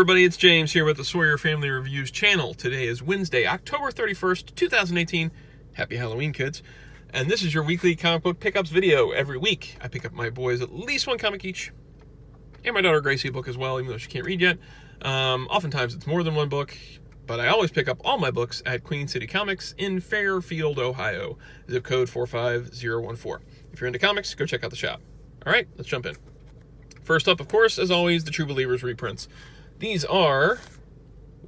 everybody, it's James here with the Sawyer Family Reviews channel. Today is Wednesday, October 31st, 2018. Happy Halloween, kids. And this is your weekly comic book pickups video. Every week, I pick up my boys at least one comic each. And my daughter Gracie a book as well, even though she can't read yet. Oftentimes it's more than one book, but I always pick up all my books at Queen City Comics in Fairfield, Ohio. Zip code 45014. If you're into comics, go check out the shop. All right, let's jump in. First up, of course, as always, the True Believers reprints. These are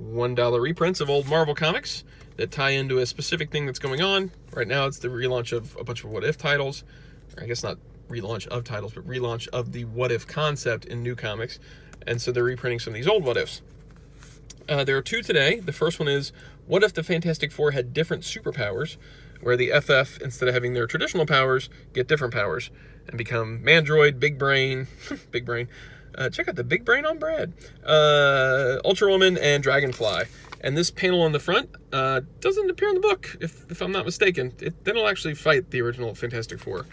$1 reprints of old Marvel comics that tie into a specific thing that's going on. Right now, it's the relaunch of a bunch of What If titles. Or I guess not relaunch of titles, but relaunch of the What If concept in new comics. And so they're reprinting some of these old What Ifs. There are two today. The first one is, what if the Fantastic Four had different superpowers, where the FF, instead of having their traditional powers, get different powers and become Mandroid, Big Brain, Big Brain. Check out the Big Brain on Brad. Ultra Woman and Dragonfly. And this panel on the front doesn't appear in the book, if I'm not mistaken. They don't actually fight the original Fantastic Four.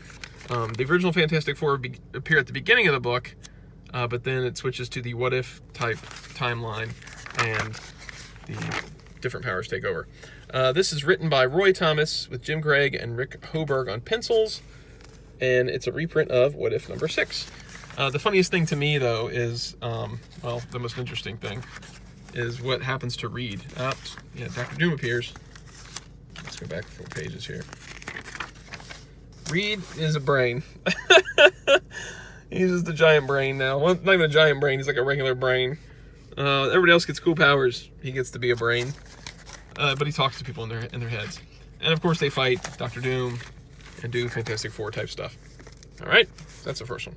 The original Fantastic Four appear at the beginning of the book, but then it switches to the What If type timeline, and the different powers take over. This is written by Roy Thomas with Jim Craig and Rick Hoberg on pencils, and it's a reprint of What If number 6. The funniest thing to me, though, is, well, the most interesting thing, is what happens to Reed. Yeah, Dr. Doom appears. Let's go back a few pages here. Reed is a brain. He's just a giant brain now. Well, not even a giant brain, he's like a regular brain. Everybody else gets cool powers. He gets to be a brain. But he talks to people in their heads. And of course they fight Dr. Doom and do Fantastic Four type stuff. Alright, that's the first one.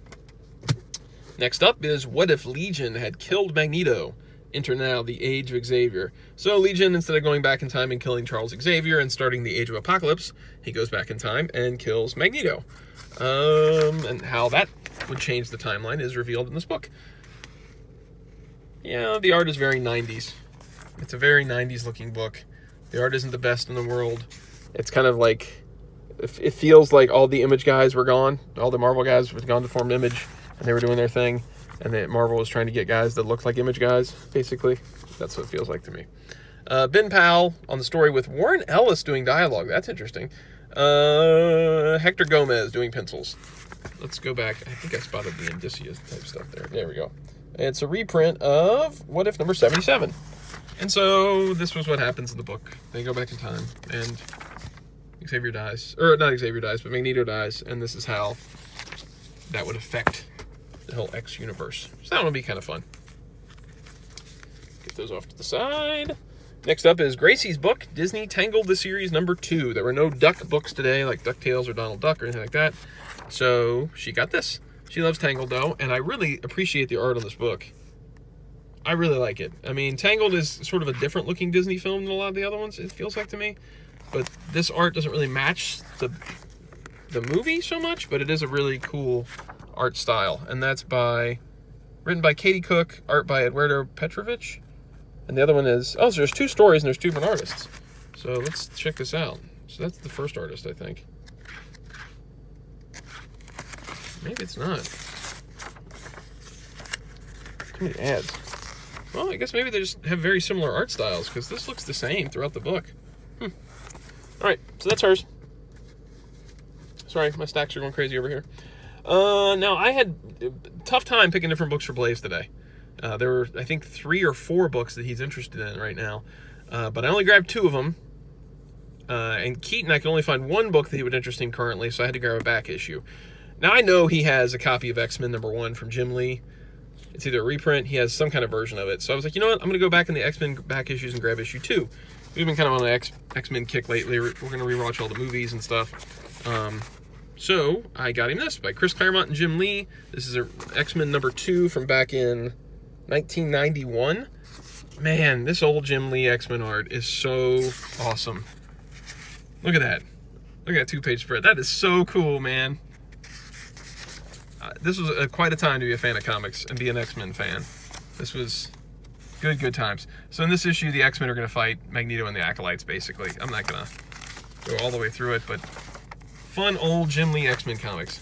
Next up is, what if Legion had killed Magneto? Enter now the Age of Xavier. So Legion, instead of going back in time and killing Charles Xavier and starting the Age of Apocalypse, he goes back in time and kills Magneto. And how that would change the timeline is revealed in this book. Yeah, the art is very 90s. It's a very 90s looking book. The art isn't the best in the world. It's kind of like, it feels like all the Image guys were gone. All the Marvel guys were gone to form Image, and they were doing their thing. And that Marvel was trying to get guys that looked like Image guys, basically. That's what it feels like to me. Ben Powell on the story with Warren Ellis doing dialogue. That's interesting. Hector Gomez doing pencils. Let's go back. I think I spotted the Indicia type stuff there. There we go. It's a reprint of What If number 77. And so this was what happens in the book. They go back in time, and Xavier dies. Or not Xavier dies, but Magneto dies. And this is how that would affect the whole X universe. So that would be kind of fun. Get those off to the side. Next up is Gracie's book, Disney Tangled the Series number 2. There were no Duck books today, like DuckTales or Donald Duck or anything like that. So she got this. She loves Tangled, though, and I really appreciate the art on this book. I really like it. I mean, Tangled is sort of a different looking Disney film than a lot of the other ones, it feels like to me. But this art doesn't really match the movie so much, but it is a really cool art style. And that's written by Katie Cook, art by Eduardo Petrovich. And the other one is, so there's 2 stories and there's 2 different artists. So let's check this out. So that's the first artist, I think. Maybe it's not. Too many ads. Well, I guess maybe they just have very similar art styles, because this looks the same throughout the book. Alright, so that's hers. Sorry, my stacks are going crazy over here. Now, I had a tough time picking different books for Blaze today. There were, I think, 3 or 4 books that he's interested in right now. But I only grabbed 2 of them. And Keaton, I can only find 1 book that he would interest in currently, so I had to grab a back issue. Now, I know he has a copy of X-Men number 1 from Jim Lee. It's either a reprint, he has some kind of version of it. So I was like, you know what, I'm going to go back in the X-Men back issues and grab issue 2. We've been kind of on an X-Men kick lately. We're going to rewatch all the movies and stuff. So I got him this by Chris Claremont and Jim Lee. This is X-Men number 2 from back in 1991. Man, this old Jim Lee X-Men art is so awesome. Look at that. Look at that 2-page spread. That is so cool, man. This was quite a time to be a fan of comics and be an X-Men fan. This was good times. So in this issue, the X-Men are going to fight Magneto and the Acolytes, basically. I'm not going to go all the way through it, but fun old Jim Lee X-Men comics.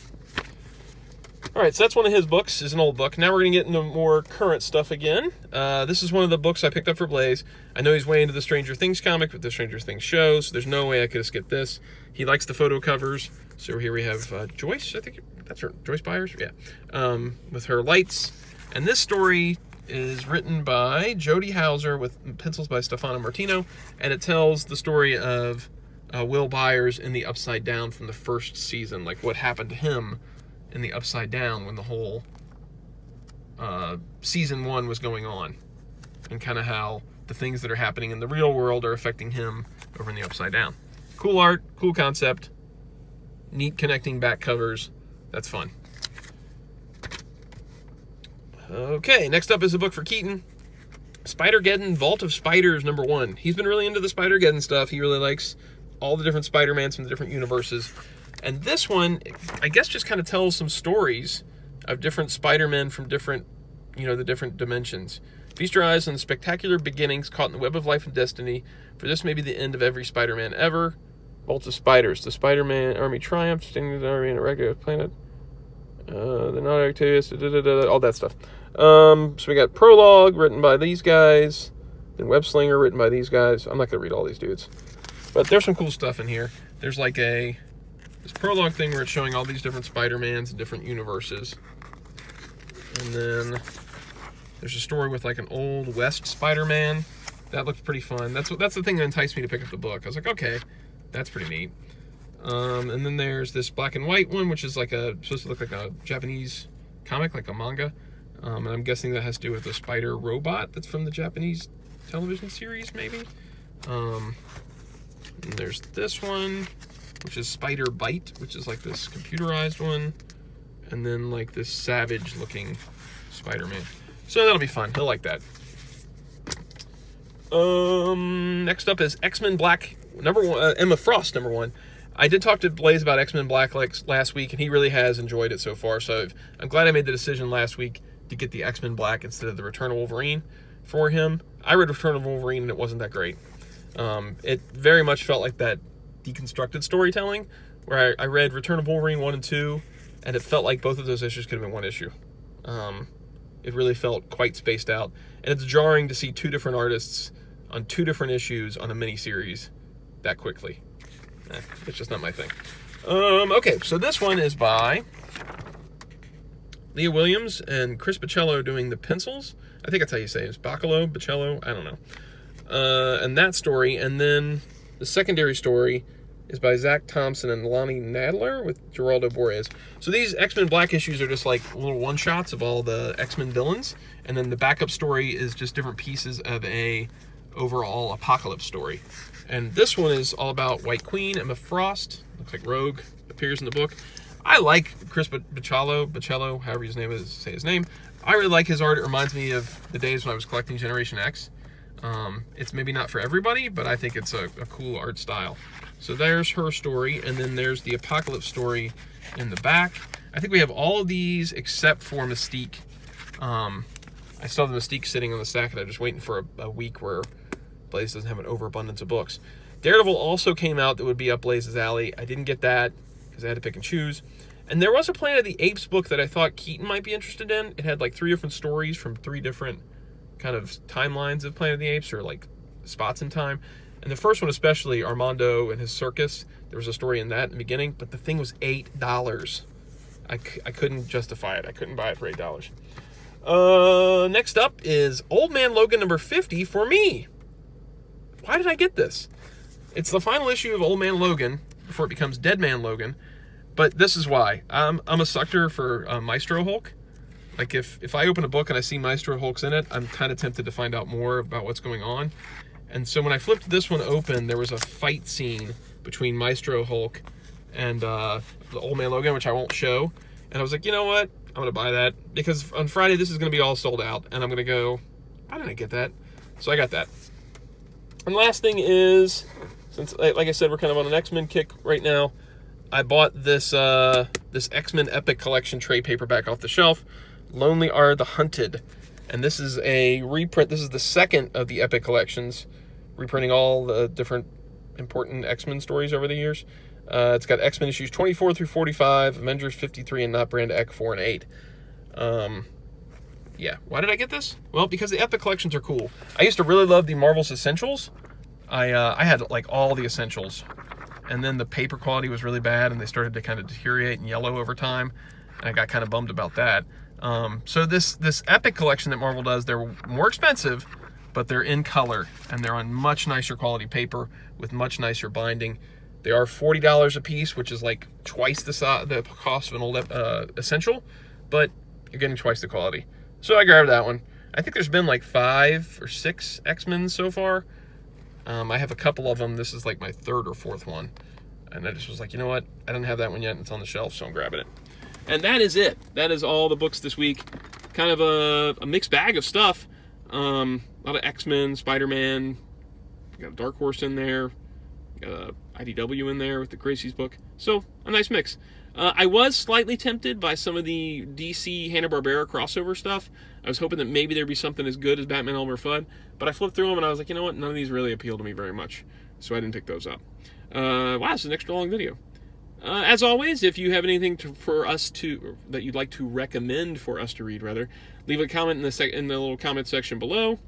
All right, so that's one of his books. It's an old book. Now we're going to get into more current stuff again. This is one of the books I picked up for Blaze. I know he's way into the Stranger Things comic with the Stranger Things show, so there's no way I could have skipped this. He likes the photo covers. So here we have Joyce, I think that's her, Joyce Byers? Yeah. With her lights. And this story is written by Jody Hauser with pencils by Stefano Martino, and it tells the story of Will Byers in the Upside Down from the first season, like what happened to him in the Upside Down when the whole season 1 was going on, and kind of how the things that are happening in the real world are affecting him over in the Upside Down. Cool art, cool concept, neat connecting back covers. That's fun. Okay, next up is a book for Keaton. Spider-Geddon, Vault of Spiders, #1. He's been really into the Spider-Geddon stuff. He really likes all the different Spider-Mans from the different universes. And this one, I guess, just kind of tells some stories of different Spider-Men from different, the different dimensions. Feast your eyes on the spectacular beginnings caught in the web of life and destiny, for this may be the end of every Spider-Man ever. Vault of Spiders. The Spider-Man army triumphed, stinging the army in a regular planet. The not activities, all that stuff. So we got prologue written by these guys, then Web Slinger written by these guys. I'm not going to read all these dudes, but there's some cool stuff in here. There's like this prologue thing where it's showing all these different Spider-Mans and different universes. And then there's a story with like an old West Spider-Man. That looks pretty fun. That's the thing that enticed me to pick up the book. I was like, okay, that's pretty neat. And then there's this black and white one, which is like supposed to look like a Japanese comic, like a manga. And I'm guessing that has to do with the spider robot that's from the Japanese television series, maybe. And there's this one, which is Spider Bite, which is like this computerized one. And then like this savage-looking Spider-Man. So that'll be fun. He'll like that. Next up is X-Men Black, #1, Emma Frost, #1. I did talk to Blaze about X-Men Black last week, and he really has enjoyed it so far. So I'm glad I made the decision last week to get the X-Men Black instead of the Return of Wolverine for him. I read Return of Wolverine, and it wasn't that great. It very much felt like that deconstructed storytelling, where I read Return of Wolverine 1 and 2, and it felt like both of those issues could have been one issue. It really felt quite spaced out, and it's jarring to see two different artists on two different issues on a miniseries that quickly. It's just not my thing. Okay, so this one is by Leah Williams and Chris Baccello doing the pencils. I think that's how you say it. It's Baccello, I don't know. And that story, and then the secondary story is by Zach Thompson and Lonnie Nadler with Geraldo Borges. So these X-Men Black issues are just like little one-shots of all the X-Men villains, and then the backup story is just different pieces of a overall apocalypse story. And this one is all about White Queen, Emma Frost. Looks like Rogue appears in the book. I like Chris Baccello, however his name is, say his name. I really like his art. It reminds me of the days when I was collecting Generation X. It's maybe not for everybody, but I think it's a cool art style. So there's her story, and then there's the Apocalypse story in the back. I think we have all of these except for Mystique. I still have the Mystique sitting on the stack, and I'm just waiting for a week where Blaze doesn't have an overabundance of books. Daredevil also came out that would be up Blaze's alley. I didn't get that because I had to pick and choose. And there was a Planet of the Apes book that I thought Keaton might be interested in. It had like 3 different stories from 3 different kind of timelines of Planet of the Apes, or like spots in time. And the first one especially, Armando and his circus, there was a story in that in the beginning, but the thing was $8. I couldn't justify it. I couldn't buy it for $8. Next up is Old Man Logan #50 for me. Why did I get this? It's the final issue of Old Man Logan before it becomes Dead Man Logan, but this is why. I'm a sucker for Maestro Hulk. Like if I open a book and I see Maestro Hulk's in it, I'm kind of tempted to find out more about what's going on. And so when I flipped this one open, there was a fight scene between Maestro Hulk and the Old Man Logan, which I won't show. And I was like, you know what? I'm going to buy that, because on Friday this is going to be all sold out, and I'm going to go, why didn't I get that? So I got that. And last thing is, since, like I said, we're kind of on an X-Men kick right now, I bought this this X-Men Epic Collection trade paperback off the shelf, Lonely Are the Hunted. And this is a reprint. This is the second of the Epic Collections, reprinting all the different important X-Men stories over the years. It's got X-Men issues 24 through 45, Avengers 53, and Not Brand Ek 4 and 8. Yeah, why did I get this? Well, because the Epic collections are cool. I used to really love the Marvel's Essentials. I had like all the Essentials, and then the paper quality was really bad, and they started to kind of deteriorate and yellow over time, and I got kind of bummed about that. So this Epic collection that Marvel does, they're more expensive, but they're in color, and they're on much nicer quality paper with much nicer binding. They are $40 a piece, which is like twice the cost of an old Essential, but you're getting twice the quality. So I grabbed that one. I think there's been like 5 or 6 X-Men so far. I have a couple of them. This is like my 3rd or 4th one. And I just was like, you know what? I don't have that one yet. It's on the shelf, so I'm grabbing it. And that is it. That is all the books this week. Kind of a mixed bag of stuff. A lot of X-Men, Spider-Man. Got a Dark Horse in there. Got a IDW in there with the Gracie's book. So, a nice mix. I was slightly tempted by some of the DC Hanna-Barbera crossover stuff. I was hoping that maybe there'd be something as good as Batman Elmer Fudd, but I flipped through them and I was like, you know what? None of these really appeal to me very much, so I didn't pick those up. Wow, this is an extra long video. As always, if you have anything that you'd like to recommend for us to read, leave a comment in the little comment section below.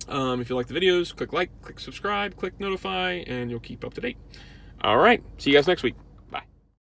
If you like the videos, click like, click subscribe, click notify, and you'll keep up to date. All right, see you guys next week.